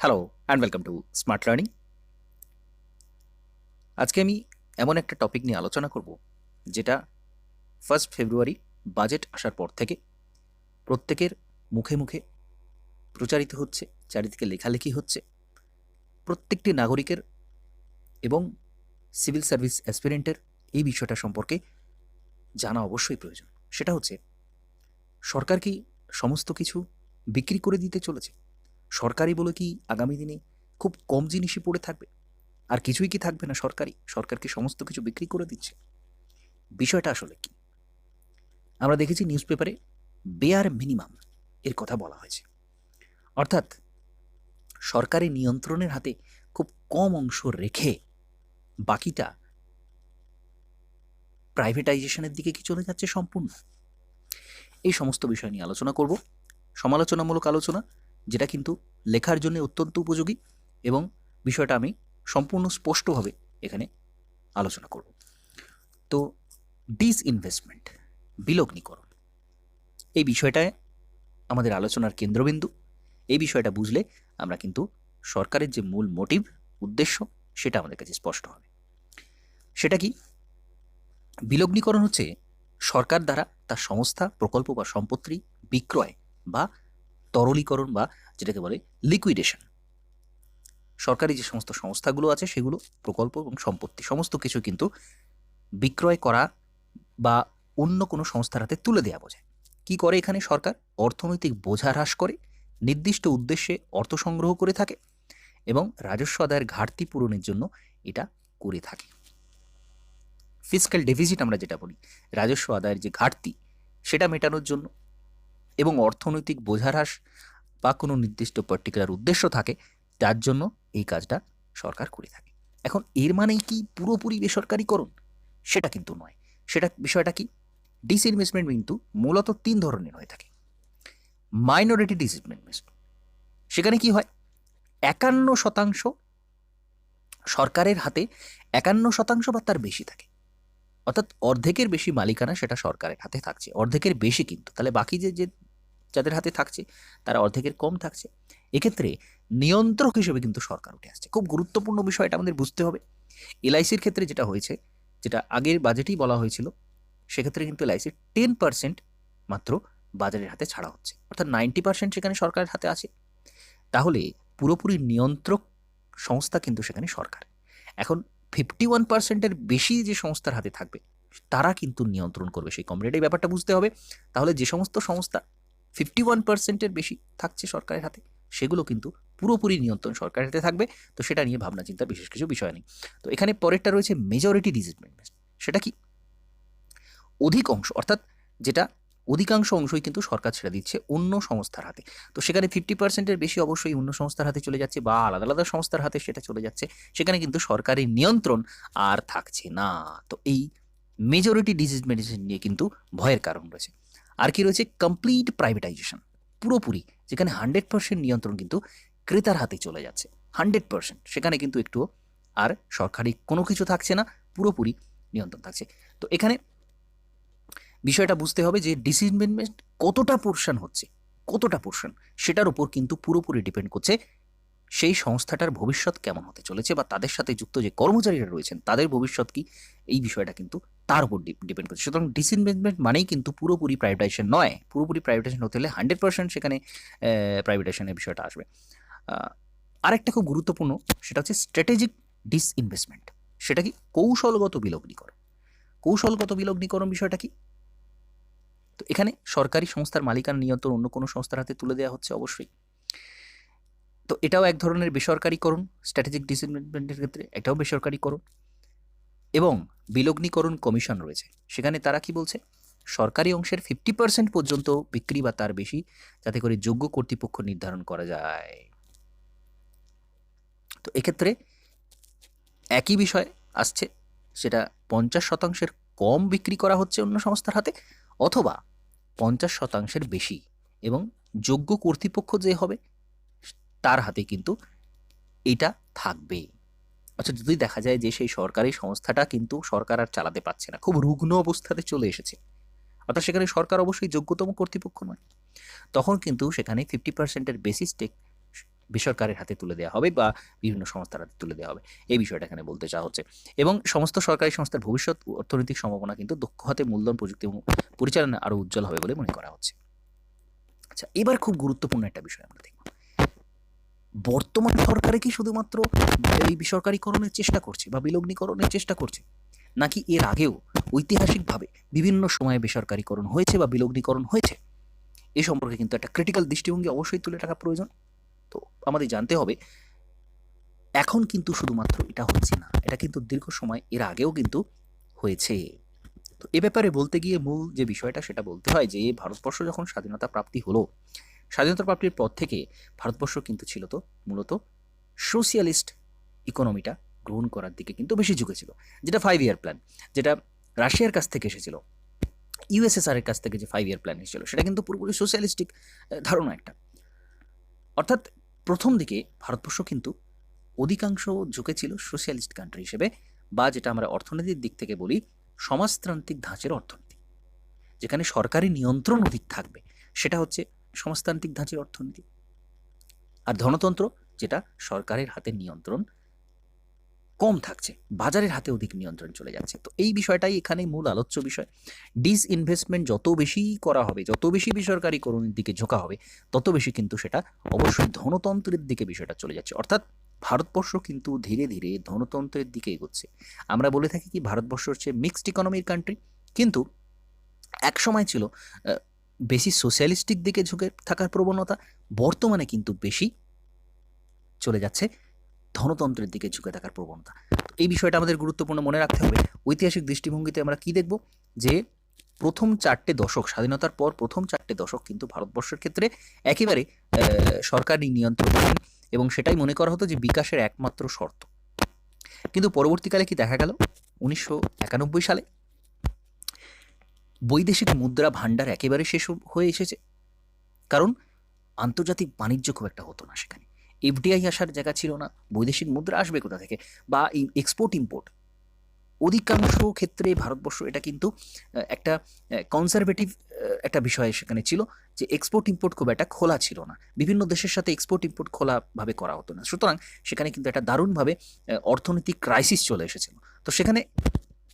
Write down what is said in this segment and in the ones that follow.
Hello and welcome to smart learning. আজকে আমি এমন একটা টপিক নিয়ে আলোচনা করব যেটা 1 ফেব্রুয়ারি বাজেট আসার পর থেকে প্রত্যেকের মুখে মুখে প্রচারিত হচ্ছে, চারিদিকে লেখালেখি হচ্ছে। প্রত্যেকটি নাগরিকের এবং সিভিল সার্ভিস অ্যাসপিরেন্টের এই বিষয়টা সম্পর্কে জানা অবশ্যই প্রয়োজন। সেটা হচ্ছে, সরকার কি সমস্ত কিছু বিক্রি করে দিতে চলেছে? সরকারি বলে কি আগামী দিনে খুব কম জিনিসই পড়ে থাকবে, আর কিছুই কি থাকবে না? সরকার কি সমস্ত কিছু বিক্রি করে দিচ্ছে? বিষয়টা আসলে কি? আমরা দেখেছি নিউজ পেপারে বেয়ার মিনিমাম এর কথা বলা হয়েছে, অর্থাৎ সরকারি নিয়ন্ত্রণের হাতে খুব কম অংশ রেখে বাকিটা প্রাইভেটাইজেশনের দিকে কি চলে যাচ্ছে সম্পূর্ণ? এই সমস্ত বিষয় নিয়ে আলোচনা করব, সমালোচনামূলক আলোচনা, যেটা কিন্তু লেখার জন্য অত্যন্ত উপযোগী, এবং বিষয়টা আমি সম্পূর্ণ স্পষ্টভাবে এখানে আলোচনা করব। তো ডিসইনভেস্টমেন্ট, বিলগ্নিকরণ, এই বিষয়টায় আমাদের আলোচনার কেন্দ্রবিন্দু। এই বিষয়টা বুঝলে আমরা কিন্তু সরকারের যে মূল মোটিভ, উদ্দেশ্য, সেটা আমাদের কাছে স্পষ্ট হবে। সেটা কি? বিলগ্নিকরণ হচ্ছে সরকার দ্বারা তার সংস্থা, প্রকল্প বা সম্পত্তি বিক্রয় বা তরলীকরণ, বা যেটাকে বলে লিকুইডেশন। সরকারি যে সমস্ত সংস্থাগুলো আছে সেগুলো, প্রকল্প এবং সম্পত্তি সমস্ত কিছু কিন্তু বিক্রয় করা বা অন্য কোনো সংস্থার হাতে তুলে দেওয়া বোঝায়। কি করে এখানে সরকার? অর্থনৈতিক বোঝা হ্রাস করে নির্দিষ্ট উদ্দেশ্যে অর্থ সংগ্রহ করে থাকে এবং রাজস্ব আদায়ের ঘাটতি পূরণের জন্য এটা করে থাকে। ফিসক্যাল ডেফিসিট আমরা যেটা বলি, রাজস্ব আদায়ের যে ঘাটতি, সেটা মেটানোর জন্য, এবং অর্থনৈতিক বোঝা হ্রাস বা কোনো নির্দিষ্ট পার্টিকুলার উদ্দেশ্য থাকে, তার জন্য এই কাজটা সরকার করে থাকে। এখন এর মানেই কি পুরোপুরি বেসরকারিকরণ? সেটা কিন্তু নয়। বিষয়টা কি? ডিসইনভেস্টমেন্ট কিন্তু মূলত 3 ধরনের হয়ে থাকে। মাইনরিটি ডিসইনভেস্টমেন্ট, সেখানে কি হয়? 51% সরকারের হাতে, 51% বা তার বেশি থাকে, অর্থাৎ অর্ধেকের বেশি মালিকানা সেটা সরকারের হাতে থাকছে। অর্ধেকের বেশি কিন্তু, তাহলে বাকি যে যে যাদের হাতে থাকছে তারা অর্ধেকের কম থাকছে। এক্ষেত্রে নিয়ন্ত্রক হিসেবে কিন্তু সরকার উঠে আসছে। খুব গুরুত্বপূর্ণ বিষয়, এটা আমাদের বুঝতে হবে। এলআইসির ক্ষেত্রে যেটা হয়েছে, যেটা আগের বাজেটেই বলা হয়েছিল, সেক্ষেত্রে কিন্তু এলআইসির 10% মাত্র বাজারের হাতে ছাড়া হচ্ছে, অর্থাৎ 90% সেখানে সরকারের হাতে আছে। তাহলে পুরোপুরি নিয়ন্ত্রক সংস্থা কিন্তু সেখানে সরকার। এখন 51%-এর বেশি যে সংস্থার হাতে থাকবে, তারা কিন্তু নিয়ন্ত্রণ করবে সেই কোম্পানিটা। এই ব্যাপারটা বুঝতে হবে। তাহলে যে সমস্ত সংস্থা 51%-এর বেশি থাকছে সরকারের হাতে, সেগুলো কিন্তু পুরোপুরি নিয়ন্ত্রণ সরকারের হাতে থাকবে। তো সেটা নিয়ে ভাবনা চিন্তা বিশেষ কিছু বিষয় নেই। তো এখানে পরেরটা রয়েছে মেজরিটি ডিসইনভেস্টমেন্ট। সেটা কি? অধিক অংশ, অর্থাৎ যেটা অধিকাংশ অংশই কিন্তু সরকার ছেড়ে দিচ্ছে অন্য সংস্থার হাতে। তো সেখানে 50%-এর বেশি অবশ্যই অন্য সংস্থার হাতে চলে যাচ্ছে, বা আলাদা আলাদা সংস্থার হাতে সেটা চলে যাচ্ছে। সেখানে কিন্তু সরকারি নিয়ন্ত্রণ আর থাকছে না। তো এই মেজরিটি ডিসইনভেস্টমেন্ট নিয়ে কিন্তু ভয়ের কারণ রয়েছে। আর কি রয়েছে? কমপ্লিট প্রাইভেটাইজেশন, পুরোপুরি, যেখানে 100% নিয়ন্ত্রণ কিন্তু ক্রেতার হাতে চলে যাচ্ছে। 100%, সেখানে কিন্তু একটুও আর সরকারি কোনো কিছু থাকছে না, পুরোপুরি নিয়ন্ত্রণ থাকছে। তো এখানে বিষয়টা বুঝতে হবে যে ডিসইনভেস্টমেন্ট কতটা পোর্শন হচ্ছে, কতটা পোর্শন, সেটার উপর কিন্তু পুরোপুরি ডিপেন্ড করছে সেই সংস্থাটার ভবিষ্যৎ কেমন হতে চলেছে, বা তাদের সাথে যুক্ত যে কর্মচারীরা রয়েছেন তাদের ভবিষ্যৎ কি, এই বিষয়টা কিন্তু তার উপর ডিপেন্ড করছে। সুতরাং ডিসইনভেস্টমেন্ট মানেই কিন্তু পুরোপুরি প্রাইভেটাইজেশন নয়। পুরোপুরি প্রাইভেটাইজেশন হতে হলে 100% সেখানে প্রাইভেটাইজেশনের বিষয়টা আসবে। আরেকটা খুব গুরুত্বপূর্ণ, সেটা হচ্ছে স্ট্র্যাটেজিক ডিসইনভেস্টমেন্ট। সেটা কি? কৌশলগত বিলগ্নিকরণ। কৌশলগত বিলগ্নিকরণ বিষয়টা কি? তো এখানে সরকারি সংস্থার মালিকানা নিয়ন্ত্রণ অন্য কোনো সংস্থার হাতে তুলে দেওয়া হচ্ছে অবশ্যই। তো এটাও এক ধরনের বেসরকারীকরণ। স্ট্র্যাটেজিক ডিসইনভেস্টমেন্টের ক্ষেত্রে এটাও বেসরকারীকরণ। এবং বিলগ্নিকরণ কমিশন রয়েছে, সেখানে তারা কি বলছে? সরকারি অংশের 50% পর্যন্ত বিক্রি বা তার বেশি, যাতে করে যোগ্য কর্তৃপক্ষ নির্ধারণ করা যায়। তো এক্ষেত্রে একই বিষয় আসছে, সেটা 50%-এর কম বিক্রি করা হচ্ছে অন্য সংস্থার হাতে, অথবা 50%-এর বেশি, এবং যোগ্য কর্তৃপক্ষ যে হবে তার হাতে কিন্তু এটা থাকবে। আচ্ছা, যদি দেখা যায় যে সেই সরকারি সংস্থাটা কিন্তু সরকার আর চালাতে পারছে না, খুব রুগ্ন অবস্থাতে চলে এসেছে, অর্থাৎ সেখানে সরকার অবশ্যই যোগ্যতম কর্তৃপক্ষ নয়, তখন কিন্তু সেখানে 50%-এর বেশি স্টেক বেসরকারের হাতে তুলে দেওয়া হবে বা বিভিন্ন সংস্থার হাতে তুলে দেওয়া হবে, এই বিষয়টা এখানে বলতে চাওয়া হচ্ছে। এবং সমস্ত সরকারি সংস্থার ভবিষ্যৎ অর্থনৈতিক সম্ভাবনা কিন্তু দক্ষ হাতে মূলধন প্রযুক্তি এবং পরিচালনা আরও উজ্জ্বল হবে বলে মনে করা হচ্ছে। আচ্ছা, এবার খুব গুরুত্বপূর্ণ একটা বিষয় আমরা দেখব, বর্তমান সরকারে কি শুধুমাত্র এই বেসরকারীকরণের চেষ্টা করছে বা বিলগ্নীকরণের চেষ্টা করছে, নাকি এর আগেও ঐতিহাসিকভাবে বিভিন্ন সময়ে বেসরকারীকরণ হয়েছে বা বিলগ্নীকরণ হয়েছে? এ সম্পর্কে কিন্তু একটা ক্রিটিক্যাল দৃষ্টিভঙ্গি অবশ্যই তুলে রাখা প্রয়োজন। তো আমাদের জানতে হবে এখন কিন্তু শুধুমাত্র এটা হচ্ছে না, এটা কিন্তু দীর্ঘ সময় এর আগেও কিন্তু হয়েছে। তো এ ব্যাপারে বলতে গিয়ে মূল যে বিষয়টা সেটা বলতে হয় যে ভারতবর্ষ যখন স্বাধীনতা প্রাপ্তি হলো, স্বাধীনতা প্রাপ্তির পর থেকে ভারতবর্ষ কিন্তু ছিল তো মূলত সোশিয়ালিস্ট ইকোনমিটা গ্রহণ করার দিকে কিন্তু বেশি ঝুঁকেছিল, যেটা 5 ইয়ার প্ল্যান, যেটা রাশিয়ার কাছ থেকে এসেছিল, ইউএসএসআর এর কাছ থেকে যে 5 ইয়ার প্ল্যান এসেছিল, সেটা কিন্তু পুরোপুরি সোশ্যালিস্টিক ধারণা একটা। অর্থাৎ প্রথম দিকে ভারতবর্ষ কিন্তু অধিকাংশ ঝুঁকেছিল সোশ্যালিস্ট কান্ট্রি হিসেবে, বা যেটা আমরা অর্থনীতির দিক থেকে বলি সমাজতান্ত্রিক ধাঁচের অর্থনীতি, যেখানে সরকারি নিয়ন্ত্রণ অধিক থাকবে, সেটা হচ্ছে সমাজতান্ত্রিক ধাঁচের অর্থনীতি। আর ধনতন্ত্র, যেটা সরকারের হাতে নিয়ন্ত্রণ কম থাকছে, বাজারের হাতে অধিক নিয়ন্ত্রণ চলে যাচ্ছে। তো এই বিষয়টাই এখানে মূল আলোচ্য বিষয়। ডিসইনভেস্টমেন্ট যত বেশি করা হবে, যত বেশি বেসরকারীকরণের দিকে ঝোঁকা হবে, তত বেশি কিন্তু সেটা অবশ্যই ধনতন্ত্রের দিকে বিষয়টা চলে যাচ্ছে। অর্থাৎ ভারতবর্ষ কিন্তু ধীরে ধীরে ধনতন্ত্রের দিকে এগোচ্ছে। আমরা বলে থাকি কি ভারতবর্ষ হচ্ছে মিক্সড ইকোনমির কান্ট্রি, কিন্তু এক সময় ছিল বেশি সোশ্যালিস্টিক দিকে ঝুঁকে থাকার প্রবণতা, বর্তমানে কিন্তু বেশি চলে যাচ্ছে ধনতন্ত্রের দিকে ঝুঁকে থাকার প্রবণতা। এই বিষয়টা আমাদের গুরুত্বপূর্ণ মনে রাখতে হবে। ঐতিহাসিক দৃষ্টিভঙ্গিতে আমরা কি দেখব, যে প্রথম 4টে দশক, স্বাধীনতার পর প্রথম 4টে দশক কিন্তু ভারতবর্ষের ক্ষেত্রে একেবারে সরকারি নিয়ন্ত্রণ, এবং সেটাই মনে করা হতো যে বিকাশের একমাত্র শর্ত। কিন্তু পরবর্তীকালে কি দেখা গেল, 1991 সালে বৈদেশিক মুদ্রা ভাণ্ডার একেবারে শেষ হয়ে এসেছে, কারণ আন্তর্জাতিক বাণিজ্য খুব একটা হতো না, সেখানে এফডিআই আসার জায়গা ছিল না, বৈদেশিক মুদ্রা আসবে কোথা থেকে, বা এক্সপোর্ট ইম্পোর্ট অধিকাংশ ক্ষেত্রে ভারতবর্ষ এটা কিন্তু একটা কনজারভেটিভ একটা বিষয় সেখানে ছিল, যে এক্সপোর্ট ইম্পোর্ট খুব একটা খোলা ছিল না, বিভিন্ন দেশের সাথে এক্সপোর্ট ইম্পোর্ট খোলাভাবে করা হতো না। সুতরাং সেখানে কিন্তু একটা দারুণভাবে অর্থনৈতিক ক্রাইসিস চলে এসেছিল। তো সেখানে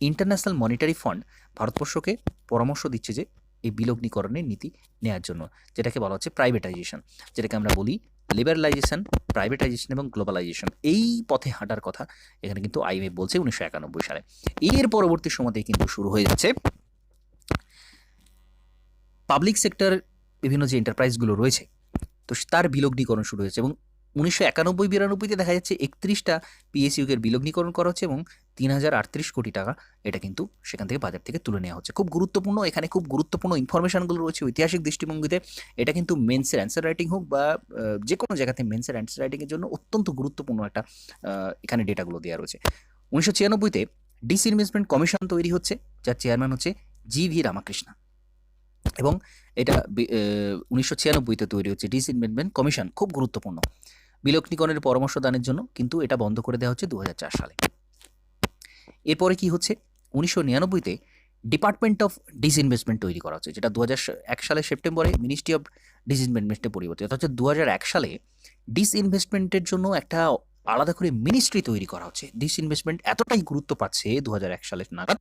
ইন্টারন্যাশনাল মনিটারি ফান্ড ভারতবর্ষকে পরামর্শ দিচ্ছে যে এই বিলগ্নীকরণের নীতি নেওয়ার জন্য, যেটাকে বলা হচ্ছে প্রাইভেটাইজেশন, যেটাকে আমরা বলি লিবারালাইজেশন, প্রাইভেটাইজেশন এবং গ্লোবালাইজেশন। এই পথে হাঁটার কথা এখানে কিন্তু আইএমএফ বলছে 1991 সালে। এর পরবর্তী সময়তেই কিন্তু শুরু হয়ে যাচ্ছে পাবলিক সেক্টর বিভিন্ন যে এন্টারপ্রাইজগুলো রয়েছে, তো তার বিলগ্নীকরণ শুরু হয়েছে, এবং 1991-92 দেখা যাচ্ছে 31টা পিএসইউকের বিলগ্নীকরণ করা হচ্ছে, এবং 3038 কোটি টাকা এটা কিন্তু সেখান থেকে বাজার থেকে তুলে নেওয়া হচ্ছে। খুব গুরুত্বপূর্ণ, এখানে খুব গুরুত্বপূর্ণ ইনফরমেশনগুলো রয়েছে ঐতিহাসিক দৃষ্টিভঙ্গিতে। এটা কিন্তু মেন্সের অ্যান্সার রাইটিং হোক বা যে কোনো জায়গাতে মেন্সের অ্যান্সার রাইটিংয়ের জন্য অত্যন্ত গুরুত্বপূর্ণ একটা এখানে ডেটাগুলো দেওয়া রয়েছে। 1996-তে ডিসইনভেস্টমেন্ট কমিশন তৈরি হচ্ছে, যার চেয়ারম্যান হচ্ছে জি.ভি. রামাকৃষ্ণন, এবং এটা 1996-তে তৈরি হচ্ছে ডিসইনভেস্টমেন্ট কমিশন। খুব গুরুত্বপূর্ণ বিলগ্নীকরণের পরামর্শ দানের জন্য, কিন্তু এটা বন্ধ করে দেওয়া হচ্ছে 2004 সালে। এরপরে কি হচ্ছে, 1999-তে ডিপার্টমেন্ট অফ ডিসইনভেস্টমেন্ট তৈরি করা হচ্ছে, যেটা 2001 সালের সেপ্টেম্বরে মিনিস্ট্রি অফ ডিসইনভেস্টমেন্টে পরিবর্তিত হচ্ছে। 2001 সালে ডিসইনভেস্টমেন্টের জন্য একটা আলাদা করে মিনিস্ট্রি তৈরি করা হচ্ছে। ডিসইনভেস্টমেন্ট এতটাই গুরুত্ব পাচ্ছে 2001 সালের নাগাদ,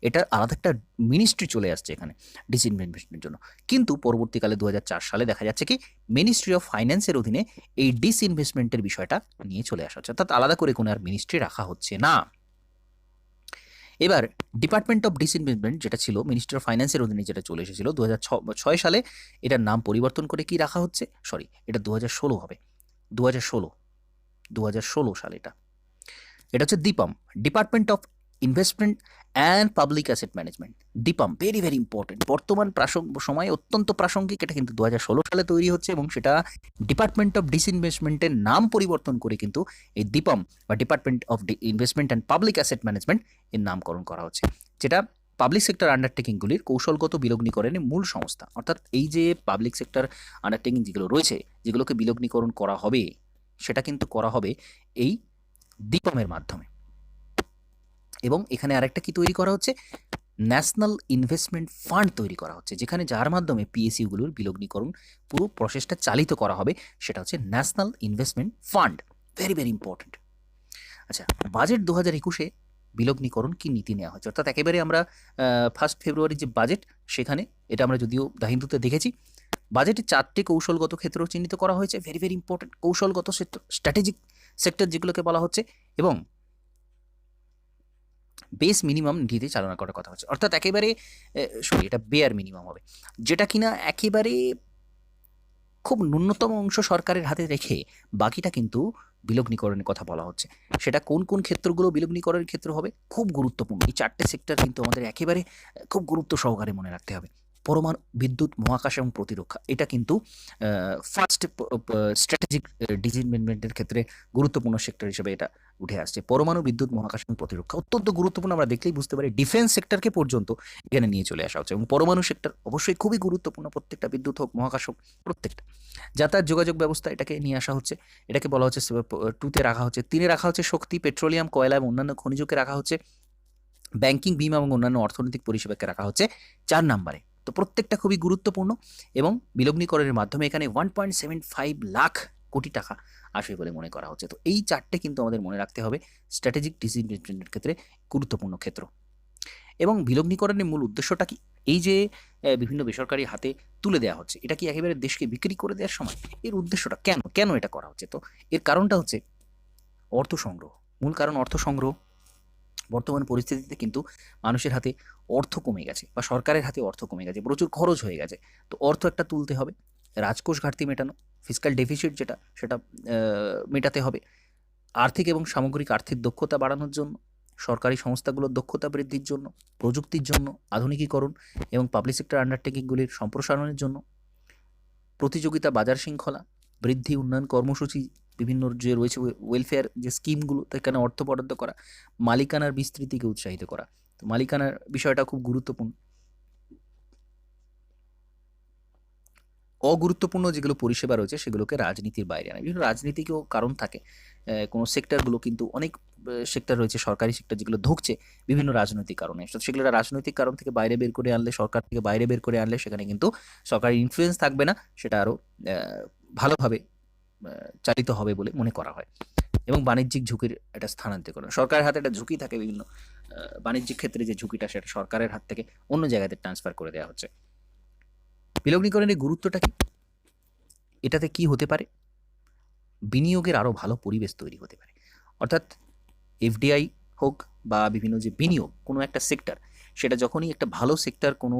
এটা আলাদা একটা মিনিস্ট্রি চলে আসছে এখানে ডিসইনভেস্টমেন্টের জন্য। কিন্তু পরবর্তীকালে 2004 সালে দেখা যাচ্ছে কি মিনিস্ট্রি অফ ফাইন্যান্সের অধীনে এই ডিসইনভেস্টমেন্টের বিষয়টা নিয়ে চলে আসা হচ্ছে, অর্থাৎ আলাদা করে কোনো আর মিনিস্ট্রি রাখা হচ্ছে না। এবার ডিপার্টমেন্ট অফ ডিসইনভেস্টমেন্ট, যেটা ছিল মিনিস্ট্রি অফ ফাইন্যান্সের অধীনে, যেটা চলে এসেছিল 2006 সালে, এটার নাম পরিবর্তন করে কি রাখা হচ্ছে, এটা 2016 হবে, 2016 সালে এটা হচ্ছে DIPAM, department of investment and public asset management. DIPAM very very important, বর্তমান সময়ে অত্যন্ত প্রাসঙ্গিক। এটা কিন্তু 2016 সালে তৈরি হচ্ছে, এবং সেটা ডিপার্টমেন্ট অফ ডিসইনভেস্টমেন্টের নাম পরিবর্তন করে কিন্তু এই ডিপাম বা department of investment and public asset management এর নামকরণ করা হচ্ছে, যেটা পাবলিক সেক্টর আন্ডারটেকিংগুলির কৌশলগত বিলগ্নীকরণের মূল সংস্থা। অর্থাৎ এই যে পাবলিক সেক্টর আন্ডারটেকিং যেগুলো রয়েছে, যেগুলোকে বিলগ্নীকরণ করা হবে, সেটা কিন্তু করা হবে এই ডিপামের মাধ্যমে। এবং এখানে আরেকটা কি তৈরি করা হচ্ছে, ন্যাশনাল ইনভেস্টমেন্ট ফান্ড তৈরি করা হচ্ছে, যেখানে যার মাধ্যমে পিএসইউগুলোর বিলগ্নীকরণ পুরো প্রসেসটা চালিত করা হবে, সেটা হচ্ছে national investment fund. Very very important. আচ্ছা, বাজেট 2021-এ বিলগ্নীকরণ কি নীতি নেওয়া হচ্ছে, অর্থাৎ একেবারে আমরা 1 ফেব্রুয়ারি যে বাজেট, সেখানে এটা আমরা যদিও দ্য হিন্দুতে দেখেছি, বাজেটে 4টে কৌশলগত ক্ষেত্র চিহ্নিত করা হয়েছে। Very very important. কৌশলগত সেক্টর, স্ট্র্যাটেজিক সেক্টর যেগুলোকে বলা হচ্ছে, এবং বেস মিনিমাম নীতি চালনা করার কথা হচ্ছে, অর্থাৎ একেবারে এটা বেয়ার মিনিমাম হবে, যেটা কিনা একেবারে খুব ন্যূনতম অংশ সরকারের হাতে রেখে বাকিটা কিন্তু বিলগ্নীকরণের কথা বলা হচ্ছে। সেটা কোন কোন ক্ষেত্রগুলো বিলগ্নীকরণের ক্ষেত্র হবে, খুব গুরুত্বপূর্ণ। এই 4টে সেক্টর কিন্তু আমাদের একেবারে খুব গুরুত্ব সহকারে মনে রাখতে হবে। পরমাণু বিদ্যুৎ, মহাকাশ এবং প্রতিরক্ষা, এটা কিন্তু ফার্স্ট স্ট্র্যাটেজিক ডিসিশনের ক্ষেত্রে গুরুত্বপূর্ণ সেক্টর হিসেবে এটা উঠে আসছে। পরমাণু বিদ্যুৎ, মহাকাশ এবং প্রতিরক্ষা অত্যন্ত গুরুত্বপূর্ণ। আমরা দেখলেই বুঝতে পারি ডিফেন্স সেক্টরকে পর্যন্ত এখানে নিয়ে চলে আসা হচ্ছে, এবং পরমাণু সেক্টর অবশ্যই খুবই গুরুত্বপূর্ণ। প্রত্যেকটা বিদ্যুৎ হোক, মহাকাশ হোক, প্রত্যেকটা। যাতায়াত যোগাযোগ ব্যবস্থা, এটাকে নিয়ে আসা হচ্ছে, এটাকে বলা হচ্ছে 2-তে রাখা হচ্ছে। 3-এ রাখা হচ্ছে শক্তি, পেট্রোলিয়াম, কয়লা এবং অন্যান্য খনিজকে রাখা হচ্ছে। ব্যাংকিং, বিমা এবং অন্যান্য অর্থনৈতিক পরিষেবাকে রাখা হচ্ছে 4 নম্বরে। তো প্রত্যেকটা খুবই গুরুত্বপূর্ণ, এবং বিলগ্নীকরণের মাধ্যমে এখানে 1.75 লাখ কোটি টাকা আসবে বলে মনে করা হচ্ছে। তো এই 4টে কিন্তু আমাদের মনে রাখতে হবে স্ট্র্যাটেজিক ডিসিশনের ক্ষেত্রে গুরুত্বপূর্ণ ক্ষেত্র। এবং বিলগ্নীকরণের মূল উদ্দেশ্যটা কি? এই যে বিভিন্ন বেসরকারি হাতে তুলে দেওয়া হচ্ছে, এটা কি একেবারে দেশকে বিক্রি করে দেওয়ার সময়? এর উদ্দেশ্যটা কেন কেন এটা করা হচ্ছে? তো এর কারণটা হচ্ছে অর্থ সংগ্রহ। মূল কারণ অর্থ সংগ্রহ। বর্তমান পরিস্থিতিতে কিন্তু মানুষের হাতে অর্থ কমে গেছে, বা সরকারের হাতে অর্থ কমে গেছে, প্রচুর খরচ হয়ে গেছে। তো অর্থ একটা তুলতে হবে, রাজকোষ ঘাটতি মেটানো, ফিসক্যাল ডেফিসিট যেটা, সেটা মেটাতে হবে। আর্থিক এবং সামগ্রিক আর্থিক দক্ষতা বাড়ানোর জন্য, সরকারি সংস্থাগুলোর দক্ষতা বৃদ্ধির জন্য, প্রযুক্তির জন্য, আধুনিকীকরণ এবং পাবলিক সেক্টর আন্ডারটেকিংগুলির সম্প্রসারণের জন্য, প্রতিযোগিতা, বাজার শৃঙ্খলা বৃদ্ধি, উন্নয়ন কর্মসূচি, বিভিন্ন যে রয়েছে ওয়েলফেয়ার যে স্কিমগুলো, সেখানে অর্থ বরাদ্দ করা, মালিকানার বিস্তৃতিকে উৎসাহিত করা। তো মালিকানার বিষয়টা খুব গুরুত্বপূর্ণ। অগুরুত্বপূর্ণ যেগুলো পরিষেবা রয়েছে সেগুলোকে রাজনীতির বাইরে আনা। বিভিন্ন রাজনীতিকেও কারণ থাকে, কোনো সেক্টরগুলো কিন্তু অনেক সেক্টর রয়েছে, সরকারি সেক্টর যেগুলো ধুঁকছে বিভিন্ন রাজনৈতিক কারণে। তো সেগুলো রাজনৈতিক কারণ থেকে বাইরে বের করে আনলে, সরকার থেকে বাইরে বের করে আনলে, সেখানে কিন্তু সরকারি ইনফ্লুয়েন্স থাকবে না, সেটা আরও ভালোভাবে চালিত হবে বলে মনে করা হয়। এবং বাণিজ্যিক ঝুঁকির একটা স্থানান্তরকরণ, সরকারের হাতে একটা ঝুঁকি থাকে বিভিন্ন বাণিজ্যিক ক্ষেত্রে, যে ঝুঁকিটা সেটা সরকারের হাত থেকে অন্য জায়গাতে ট্রান্সফার করে দেওয়া হচ্ছে। বিলগ্নীকরণের গুরুত্বটা কি? এটাতে কি হতে পারে? বিনিয়োগের আরও ভালো পরিবেশ তৈরি হতে পারে, অর্থাৎ এফডিআই হোক বা বিভিন্ন যে বিনিয়োগ, কোনো একটা সেক্টর, সেটা যখনই একটা ভালো সেক্টর কোনো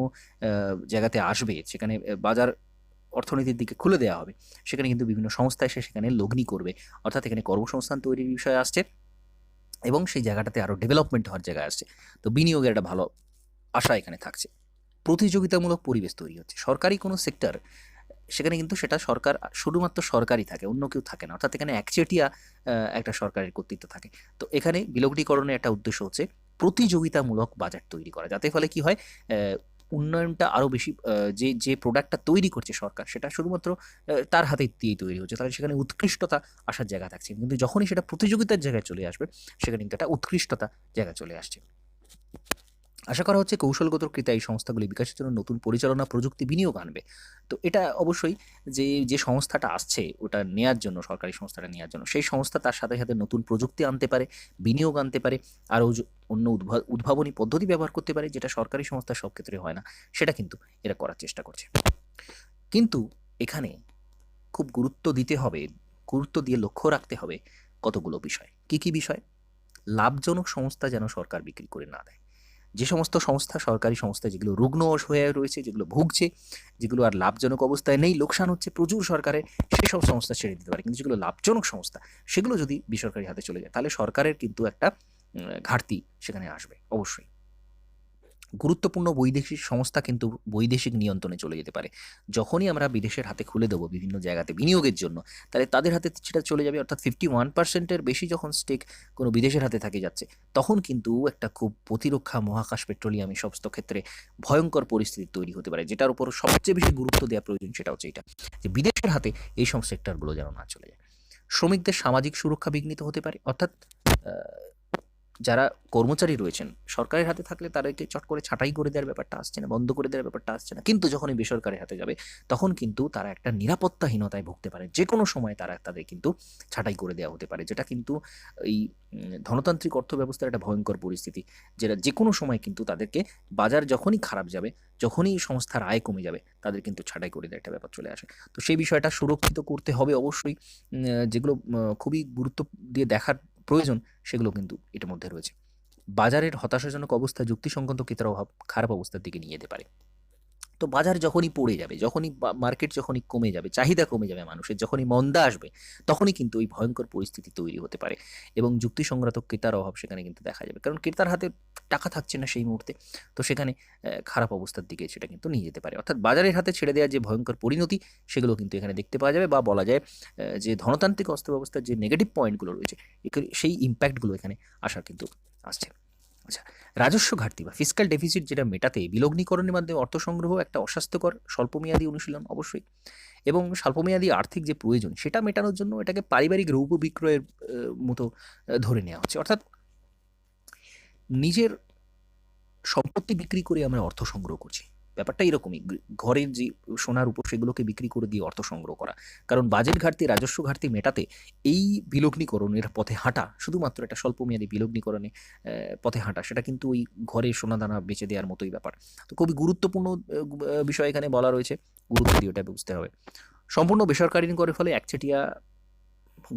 জায়গাতে আসবে, সেখানে বাজার অর্থনীতির দিকে খুলে দেওয়া হবে, সেখানে কিন্তু বিভিন্ন সংস্থা এসে সেখানে লগ্নি করবে, অর্থাৎ এখানে কর্মসংস্থান তৈরির বিষয় আসছে, এবং সেই জায়গাটাতে আরও ডেভেলপমেন্ট হওয়ার জায়গায় আসছে। তো বিনিয়োগের একটা ভালো আশা এখানে থাকছে। প্রতিযোগিতামূলক পরিবেশ তৈরি হচ্ছে। সরকারি কোনো সেক্টর, সেখানে কিন্তু সেটা সরকার, শুধুমাত্র সরকারই থাকে, অন্য কেউ থাকে না, অর্থাৎ এখানে একচেটিয়া একটা সরকারের কর্তৃত্ব থাকে। তো এখানে বিলগ্নীকরণের একটা উদ্দেশ্য হচ্ছে প্রতিযোগিতামূলক বাজার তৈরি করা, যাতে ফলে কি হয়, উন্নয়নটা আরও বেশি, যে যে প্রোডাক্টটা তৈরি করছে সরকার, সেটা শুধুমাত্র তার হাতে দিয়েই তৈরি হচ্ছে, তাহলে সেখানে উৎকৃষ্টতা আসার জায়গা থাকছে। কিন্তু যখনই সেটা প্রতিযোগিতার জায়গায় চলে আসবে, সেখানে কিন্তু একটা উৎকৃষ্টতা জায়গায় চলে আসছে। আশা করা হচ্ছে কৌশলগত ক্রেতা এই সংস্থাগুলি বিকাশের জন্য নতুন পরিচালনা প্রযুক্তি বিনিয়োগ আনবে। তো এটা অবশ্যই যে সংস্থাটা আসছে ওটা নেয়ার জন্য, সরকারি সংস্থাটা নেওয়ার জন্য, সেই সংস্থা তার সাথে সাথে নতুন প্রযুক্তি আনতে পারে, বিনিয়োগ আনতে পারে, আরও অন্য উদ্ভাবনী পদ্ধতি ব্যবহার করতে পারে, যেটা সরকারি সংস্থা সব ক্ষেত্রে হয় না, সেটা কিন্তু এরা করার চেষ্টা করছে। কিন্তু এখানে খুব গুরুত্ব দিতে হবে, গুরুত্ব দিয়ে লক্ষ্য রাখতে হবে কতগুলো বিষয়। কি কি বিষয়? লাভজনক সংস্থা যেন সরকার বিক্রি করে না দেয়। যে সমস্ত সংস্থা, সরকারি সংস্থা যেগুলো রুগ্ন হয়ে রয়েছে, যেগুলো ভুগছে, যেগুলো আর লাভজনক অবস্থায় নেই, লোকসান হচ্ছে প্রচুর সরকারের, সেসব সংস্থা ছেড়ে দিতে পারে। কিন্তু যেগুলো লাভজনক সংস্থা, সেগুলো যদি বেসরকারি হাতে চলে যায়, তাহলে সরকারের কিন্তু একটা ঘাটতি সেখানে আসবে অবশ্যই। গুরুত্বপূর্ণ বৈদেশিক সংস্থা কিন্তু বৈদেশিক নিয়ন্ত্রণে চলে যেতে পারে। যখনই আমরা বিদেশের হাতে খুলে দেবো বিভিন্ন জায়গাতে বিনিয়োগের জন্য, তাহলে তাদের হাতে সেটা চলে যাবে, অর্থাৎ 51%-এর বেশি যখন স্টেক কোনো বিদেশের হাতে থাকে যাচ্ছে, তখন কিন্তু একটা খুব প্রতিরক্ষা, মহাকাশ, পেট্রোলিয়াম এই সমস্ত ক্ষেত্রে ভয়ঙ্কর পরিস্থিতি তৈরি হতে পারে। যেটার উপর সবচেয়ে বেশি গুরুত্ব দেওয়া প্রয়োজন সেটা হচ্ছে এটা, যে বিদেশের হাতে এই সব সেক্টরগুলো যেন না চলে যায়। শ্রমিকদের সামাজিক সুরক্ষা বিঘ্নিত হতে পারে, অর্থাৎ যারা কর্মচারী রয়েছেন সরকারের হাতে থাকলে তাদেরকে চট করে ছাঁটাই করে দেওয়ার ব্যাপারটা আসছে না, বন্ধ করে দেওয়ার ব্যাপারটা আসছে না, কিন্তু যখনই বেসরকারি হাতে যাবে তখন কিন্তু তারা একটা নিরাপত্তাহীনতায় ভুগতে পারে, যে কোনো সময় তাদের কিন্তু ছাঁটাই করে দেওয়া হতে পারে, যেটা কিন্তু এই ধনতান্ত্রিক অর্থব্যবস্থার একটা ভয়ঙ্কর পরিস্থিতি, যেটা যে কোনো সময় কিন্তু তাদেরকে বাজার যখনই খারাপ যাবে, যখনই সংস্থার আয় কমে যাবে, তাদের কিন্তু ছাঁটাই করে দেওয়ার একটা ব্যাপার চলে আসে। তো সেই বিষয়টা সুরক্ষিত করতে হবে অবশ্যই। যেগুলো খুবই গুরুত্ব দিয়ে দেখার প্রয়োজন সেগুলো কিন্তু এটার মধ্যে রয়েছে। বাজারের হতাশাজনক অবস্থা যুক্তিসঙ্গত ক্রেতার অভাব খারাপ অবস্থার দিকে নিয়ে যেতে পারে। তো বাজার যখনই পড়ে যাবে, যখনই মার্কেট যখনই কমে যাবে, চাহিদা কমে যাবে মানুষের, যখনই মন্দা আসবে, তখনই কিন্তু ওই ভয়ঙ্কর পরিস্থিতি তৈরি হতে পারে এবং যুক্তিসঙ্গত ক্রেতার অভাব সেখানে কিন্তু দেখা যাবে, কারণ ক্রেতার হাতে টাকা থাকছে না সেই মুহূর্তে। তো সেখানে খারাপ অবস্থার দিকে সেটা কিন্তু নিয়ে যেতে পারে, অর্থাৎ বাজারের হাতে ছেড়ে দেওয়ার যে ভয়ঙ্কর পরিণতি সেগুলো কিন্তু এখানে দেখতে পাওয়া যাবে, বা বলা যায় যে ধনতান্ত্রিক অর্থব্যবস্থার যে নেগেটিভ পয়েন্টগুলো রয়েছে সেই ইম্প্যাক্টগুলো এখানে আসার কিন্তু আসছে। আচ্ছা, রাজস্ব ঘাটতি বা ফিসক্যাল ডেফিসিট যেটা মেটাতে বিলগ্নীকরণের মাধ্যমে অর্থ সংগ্রহ একটা অস্বাস্থ্যকর স্বল্পমেয়াদী অনুশীলন অবশ্যই, এবং স্বল্পমেয়াদী আর্থিক যে প্রয়োজন সেটা মেটানোর জন্য এটাকে পারিবারিক রৌপ্য বিক্রয়ের মতো ধরে নেওয়া হচ্ছে, অর্থাৎ নিজের সম্পত্তি বিক্রি করে আমরা অর্থ সংগ্রহ করছি। ব্যাপারটা এরকমই, ঘরের যে সোনার উপর সেগুলোকে বিক্রি করে দিয়ে অর্থ সংগ্রহ করা, কারণ বাজেট ঘাটতি, রাজস্ব ঘাটতি মেটাতে এই বিলগ্নীকরণের পথে হাঁটা, শুধুমাত্র একটা স্বল্পমেয়াদী বিলগ্নীকরণে পথে হাঁটা, সেটা কিন্তু ওই ঘরে সোনাদানা বেচে দেওয়ার মতোই ব্যাপার। তো খুবই গুরুত্বপূর্ণ বিষয় এখানে বলা রয়েছে, গুরুত্ব দিয়ে ওটা বুঝতে হবে। সম্পূর্ণ বেসরকারীকরণের ফলে একচেটিয়া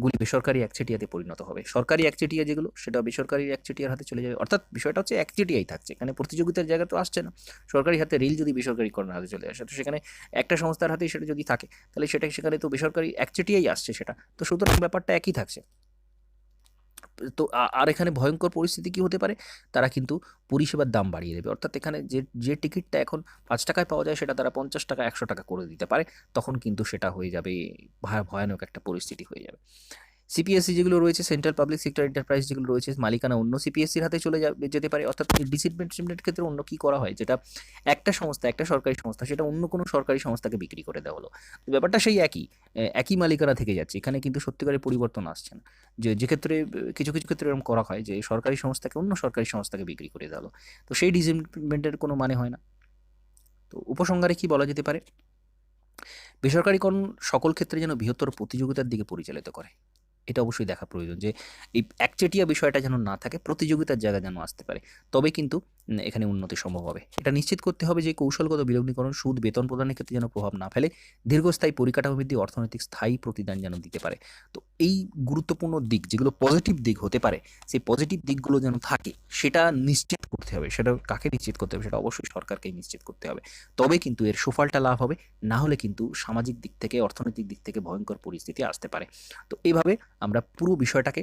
গুলি বেসরকারি একচেটিয়াতে পরিণত হবে, সরকারি একচেটিয়া যেগুলো সেটা বেসরকারি একচেটিয়ার হাতে চলে যাবে, অর্থাৎ বিষয়টা হচ্ছে একচেটিয়াই থাকছে, এখানে প্রতিযোগিতার জায়গা তো আসছে না। সরকারি হাতে রেল যদি বেসরকারিকরণের হাতে চলে আসে, তো সেখানে একটা সংস্থার হাতেই সেটা যদি থাকে, তাহলে সেখানে তো বেসরকারি একচেটিয়াই আসছে সেটা, তো সুতরাং ব্যাপারটা একই থাকছে। তো আর এখানে ভয়ঙ্কর পরিস্থিতি কি হতে পারে, তারা কিন্তু পরিষেবার দাম বাড়িয়ে দেবে, অর্থাৎ এখানে যে টিকিটটা এখন 5 টাকায় পাওয়া যায় সেটা তারা 50 টাকা 100 টাকা করে দিতে পারে, তখন কিন্তু সেটা হয়ে যাবে ভয়ানক একটা পরিস্থিতি হয়ে যাবে। সিপিএসসি যেগুলো রয়েছে, সেন্ট্রাল পাবলিক সেক্টর এন্টারপ্রাইজ যেগুলো রয়েছে, মালিকানা অন্য সিপিএসসির হাতে চলে যেতে পারে, অর্থাৎ ডিসিনভেস্টমেন্টের ক্ষেত্রে অন্য কি করা হয়, যেটা একটা সংস্থা, একটা সরকারি সংস্থা, সেটা অন্য কোনো সরকারি সংস্থাকে বিক্রি করে দেওয়া হলো, তো ব্যাপারটা সেই একই মালিকানা থেকে যাচ্ছে, এখানে কিন্তু সত্যিকারের পরিবর্তন আসছে না। যে ক্ষেত্রে কিছু কিছু ক্ষেত্রে এরকম করা হয় যে সরকারি সংস্থাকে অন্য সরকারি সংস্থাকে বিক্রি করে দেওয়া হলো, তো সেই ডিসিনভেস্টমেন্টের কোনো মানে হয় না। তো উপসংহারে কি বলা যেতে পারে, বেসরকারীকরণ সকল ক্ষেত্রে যেন বৃহত্তর প্রতিযোগিতার দিকে পরিচালিত করে, এটা অবশ্যই দেখা প্রয়োজন যে এই একচেটিয়া বিষয়টা যেন না থাকে, প্রতিযোগিতার জায়গা যেন আসতে পারে, তবে কিন্তু এখানে উন্নতি সম্ভব হবে। এটা নিশ্চিত করতে হবে যে কৌশলগত বিলগ্নীকরণ সুদ বেতন প্রদানের ক্ষেত্রে যেন প্রভাব না ফেলে, দীর্ঘস্থায়ী পরিকাঠামো বৃদ্ধি, অর্থনৈতিক স্থায়ী প্রতিদান যেন দিতে পারে। তো এই গুরুত্বপূর্ণ দিক যেগুলো পজিটিভ দিক হতে পারে, সেই পজিটিভ দিকগুলো যেন থাকে সেটা নিশ্চিত করতে হবে। সেটা কাকে নিশ্চিত করতে হবে, সেটা অবশ্যই সরকারকেই নিশ্চিত করতে হবে, তবে কিন্তু এর সুফলটা লাভ হবে, না হলে কিন্তু সামাজিক দিক থেকে, অর্থনৈতিক দিক থেকে ভয়ঙ্কর পরিস্থিতি আসতে পারে। তো এইভাবে আমরা পুরো বিষয়টাকে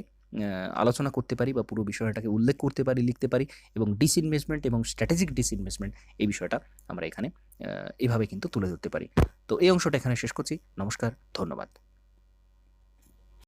আলোচনা করতে পারি, বা পুরো বিষয়টাকে উল্লেখ করতে পারি, লিখতে পারি, এবং ডিসইনভেস্টমেন্ট এবং স্ট্র্যাটেজিক ডিসইনভেস্টমেন্ট এই বিষয়টা আমরা এখানে এভাবে কিন্তু তুলে ধরতে পারি। তো এই অংশটা এখানে শেষ করছি। নমস্কার, ধন্যবাদ।